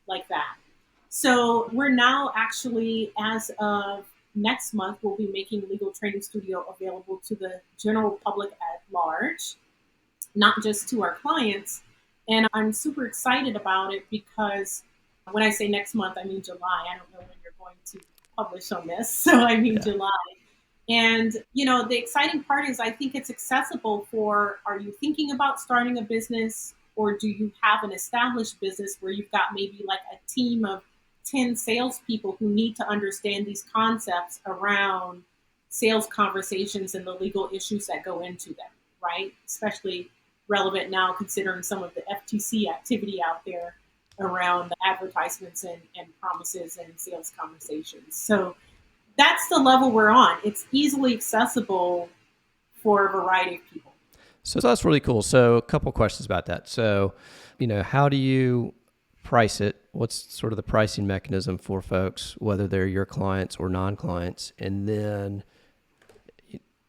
like that. So we're now actually, as of next month, we'll be making Legal Training Studio available to the general public at large, not just to our clients. And I'm super excited about it because when I say next month, I mean July. I don't know when you're going to publish on this. So I mean July. And, the exciting part is I think it's accessible for, are you thinking about starting a business, or do you have an established business where you've got maybe like a team of 10 salespeople who need to understand these concepts around sales conversations and the legal issues that go into them, right? Especially relevant now considering some of the FTC activity out there around advertisements and promises and sales conversations. So that's the level we're on. It's easily accessible for a variety of people. So that's really cool. So a couple questions about that. So, how do you price it? What's sort of the pricing mechanism for folks, whether they're your clients or non-clients? And then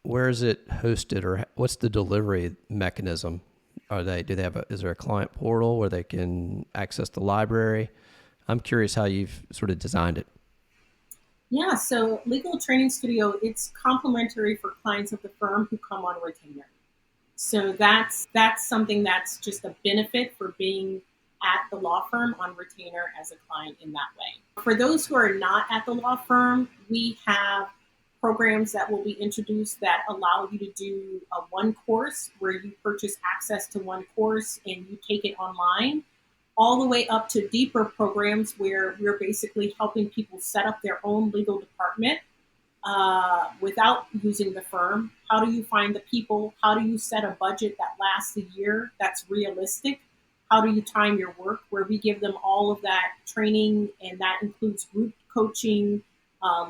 where is it hosted, or what's the delivery mechanism? Is there a client portal where they can access the library? I'm curious how you've sort of designed it. Yeah, so Legal Training Studio, it's complimentary for clients of the firm who come on retainer. So that's something that's just a benefit for being at the law firm on retainer as a client in that way. For those who are not at the law firm, we have programs that will be introduced that allow you to do a one course where you purchase access to one course and you take it online, all the way up to deeper programs where we're basically helping people set up their own legal department without using the firm. How do you find the people? How do you set a budget that lasts a year that's realistic? How do you time your work? Where we give them all of that training, and that includes group coaching,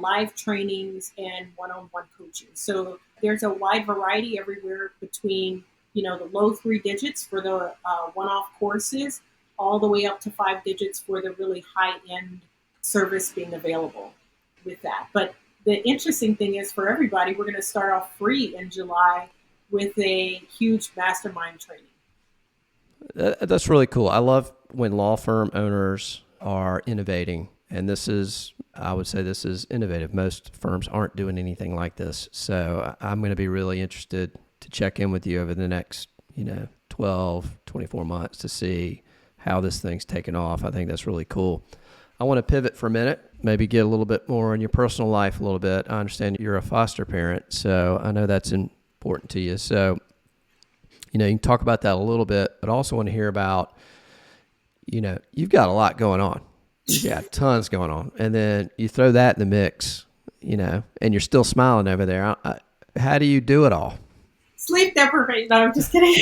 live trainings, and one-on-one coaching. So there's a wide variety everywhere between the low 3 digits for the one-off courses, all the way up to 5 digits for the really high-end service being available with that. But the interesting thing is, for everybody, we're going to start off free in July with a huge mastermind training. That's really cool. I love when law firm owners are innovating. And I would say this is innovative. Most firms aren't doing anything like this. So I'm going to be really interested to check in with you over the next, 12, 24 months to see how this thing's taken off. I think that's really cool. I want to pivot for a minute, maybe get a little bit more on your personal life a little bit. I understand you're a foster parent, so I know that's important to you. So, you can talk about that a little bit, but I also want to hear about, you've got a lot going on. You've got tons going on. And then you throw that in the mix, and you're still smiling over there. How do you do it all? Sleep deprivation. No, I'm just kidding.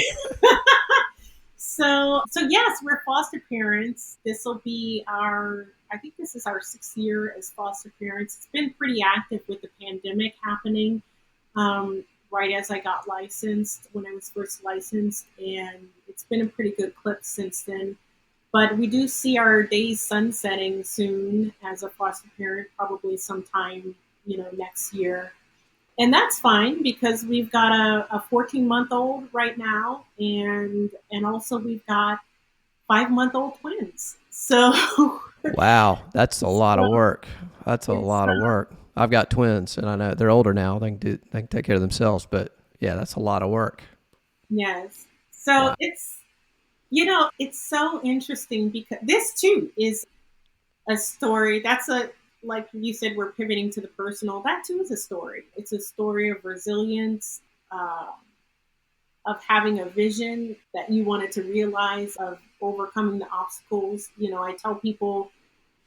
So yes, we're foster parents. I think this is our 6th year as foster parents. It's been pretty active with the pandemic happening right as I got licensed, when I was first licensed, and it's been a pretty good clip since then. But we do see our days sunsetting soon as a foster parent, probably sometime, next year. And that's fine because we've got a 14-month-old right now, and also we've got 5-month-old twins. So wow, that's a lot of work. That's a lot of work. I've got twins, and I know they're older now. They can take care of themselves. But yeah, that's a lot of work. Yes. So wow. It's so interesting because this too is a story. Like you said, we're pivoting to the personal. That too is a story. It's a story of resilience, of having a vision that you wanted to realize, of overcoming the obstacles. I tell people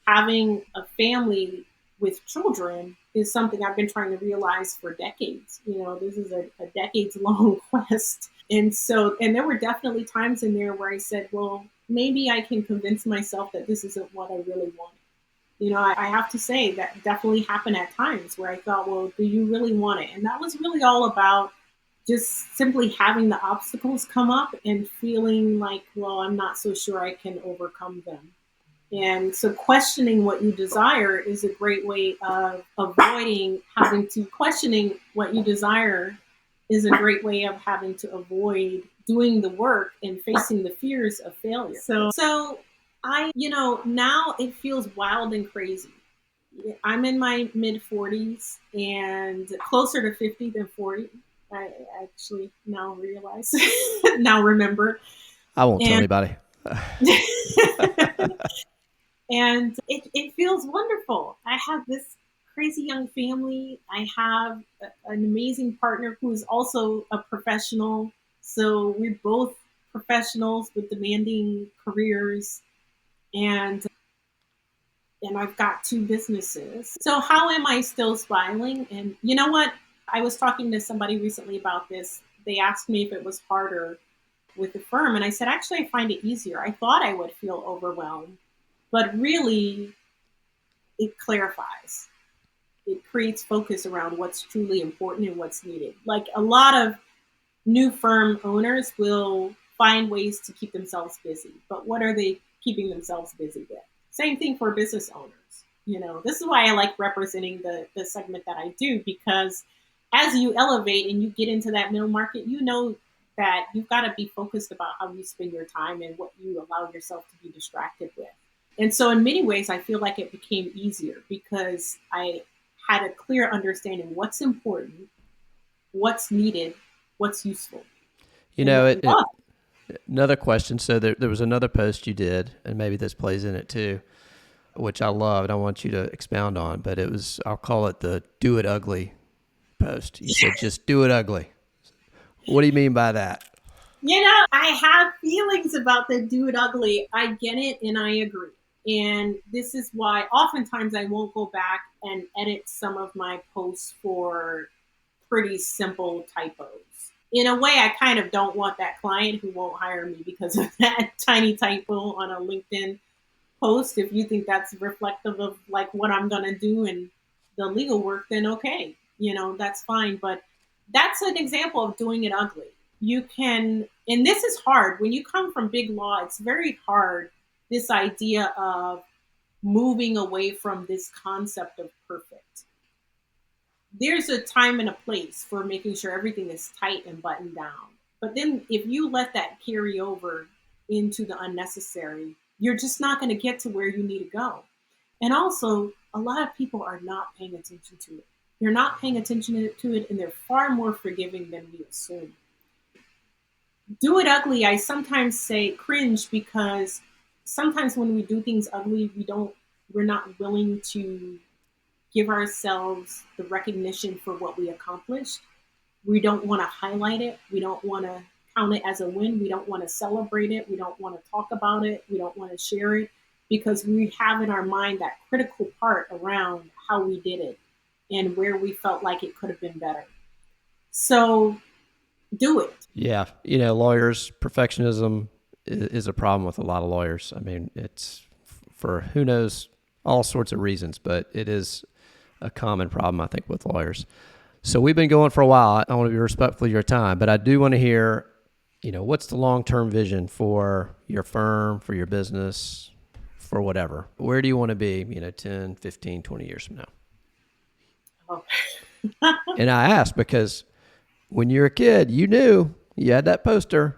having a family with children is something I've been trying to realize for decades. This is a decades-long quest. And there were definitely times in there where I said, well, maybe I can convince myself that this isn't what I really want. I have to say that definitely happened at times where I thought, well, do you really want it? And that was really all about just simply having the obstacles come up and feeling like, well, I'm not so sure I can overcome them. And so questioning what you desire is a great way of avoiding questioning what you desire is a great way of having to avoid doing the work and facing the fears of failure. So I, now it feels wild and crazy. I'm in my mid 40s and closer to 50 than 40. I actually now realize, now remember. I won't tell anybody. And it feels wonderful. I have this crazy young family. I have an amazing partner who is also a professional. So we're both professionals with demanding careers. And I've got 2 businesses. So how am I still smiling? And you know what? I was talking to somebody recently about this. They asked me if it was harder with the firm. And I said, actually, I find it easier. I thought I would feel overwhelmed, but really it clarifies. it creates focus around what's truly important and what's needed. Like a lot of new firm owners will find ways to keep themselves busy, but what are they keeping themselves busy with? Same thing for business owners. This is why I like representing the segment that I do, because as you elevate and you get into that middle market, that you've got to be focused about how you spend your time and what you allow yourself to be distracted with. And so, in many ways, I feel like it became easier because I had a clear understanding what's important, what's needed, what's useful, You and know, what we love. another question. So there was another post you did, and maybe this plays in it too, which I love and I want you to expound on, but I'll call it the do it ugly post. You said, just do it ugly. What do you mean by that? I have feelings about the do it ugly. I get it and I agree. And this is why oftentimes I won't go back and edit some of my posts for pretty simple typos. In a way, I kind of don't want that client who won't hire me because of that tiny typo on a LinkedIn post. If you think that's reflective of like what I'm going to do and the legal work, then okay, that's fine. But that's an example of doing it ugly. You can, and this is hard when you come from big law, it's very hard. This idea of moving away from this concept of perfect. There's a time and a place for making sure everything is tight and buttoned down. But then if you let that carry over into the unnecessary, you're just not going to get to where you need to go. And also, a lot of people are not paying attention to it. They're not paying attention to it, and they're far more forgiving than we assume. Do it ugly, I sometimes say cringe because sometimes when we do things ugly, we're not willing to give ourselves the recognition for what we accomplished. We don't want to highlight it. We don't want to count it as a win. We don't want to celebrate it. We don't want to talk about it. We don't want to share it because we have in our mind that critical part around how we did it and where we felt like it could have been better. So do it. Yeah. Lawyers, perfectionism is a problem with a lot of lawyers. I mean, it's for who knows all sorts of reasons, but it is a common problem, I think, with lawyers. So we've been going for a while. I want to be respectful of your time, but I do want to hear, what's the long-term vision for your firm, for your business, for whatever? Where do you want to be, 10, 15, 20 years from now? Oh. And I ask because when you're a kid, you knew you had that poster.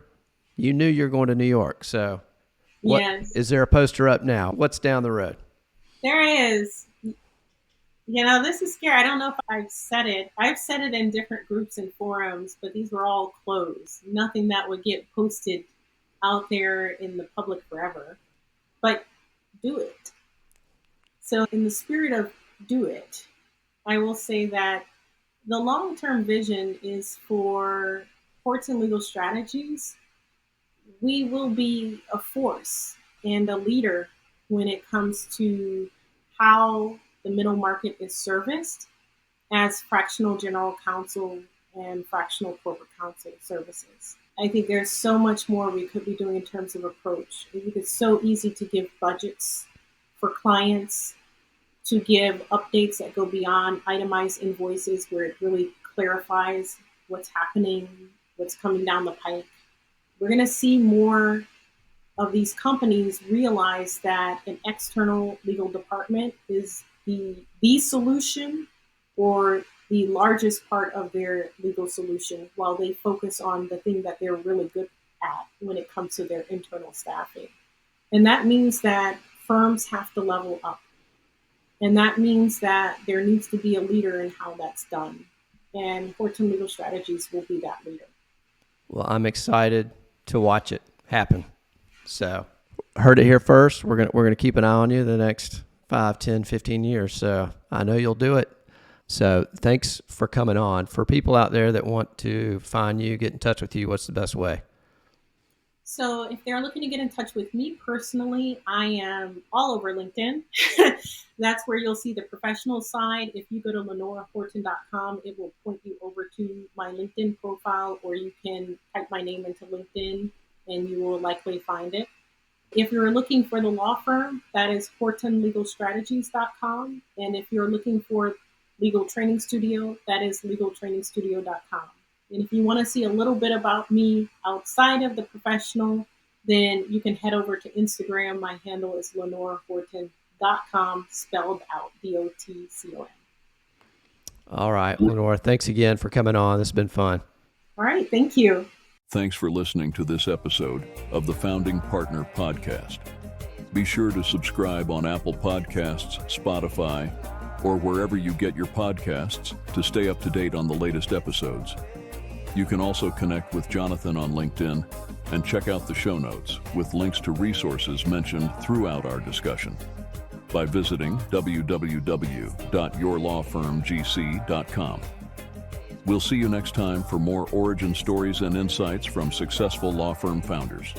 You knew you were going to New York. So Yes, is there a poster up now? What's down the road? there is. This is scary. I don't know if I've said it. I've said it in different groups and forums, but these were all closed. Nothing that would get posted out there in the public forever. But do it. So, in the spirit of do it, I will say that the long term vision is for Horton Legal Strategies. We will be a force and a leader when it comes to how the middle market is serviced as fractional general counsel and fractional corporate counsel services. I think there's so much more we could be doing in terms of approach. I think it's so easy to give budgets for clients, to give updates that go beyond itemized invoices where it really clarifies what's happening, what's coming down the pike. We're going to see more of these companies realize that an external legal department is the solution or the largest part of their legal solution while they focus on the thing that they're really good at when it comes to their internal staffing. And that means that firms have to level up. And that means that there needs to be a leader in how that's done. And Horton Legal Strategies will be that leader. Well, I'm excited to watch it happen. So heard it here first. We're gonna keep an eye on you the next 5, 10, 15 years. So I know you'll do it. So thanks for coming on. For people out there that want to find you, get in touch with you, what's the best way? So if they're looking to get in touch with me personally, I am all over LinkedIn. That's where you'll see the professional side. If you go to LenoreHorton.com, it will point you over to my LinkedIn profile, or you can type my name into LinkedIn and you will likely find it. If you're looking for the law firm, that is HortonLegalStrategies.com. And if you're looking for legal training studio. That is legaltrainingstudio.com. And if you want to see a little bit about me outside of the professional, then you can head over to Instagram. My handle is LenoreHorton.com, spelled out DOTCOM. All right, Lenore, thanks again for coming on. This has been fun. All right, thank you. Thanks for listening to this episode of the Founding Partner Podcast. Be sure to subscribe on Apple Podcasts, Spotify, or wherever you get your podcasts to stay up to date on the latest episodes. You can also connect with Jonathan on LinkedIn and check out the show notes with links to resources mentioned throughout our discussion by visiting www.yourlawfirmgc.com. We'll see you next time for more origin stories and insights from successful law firm founders.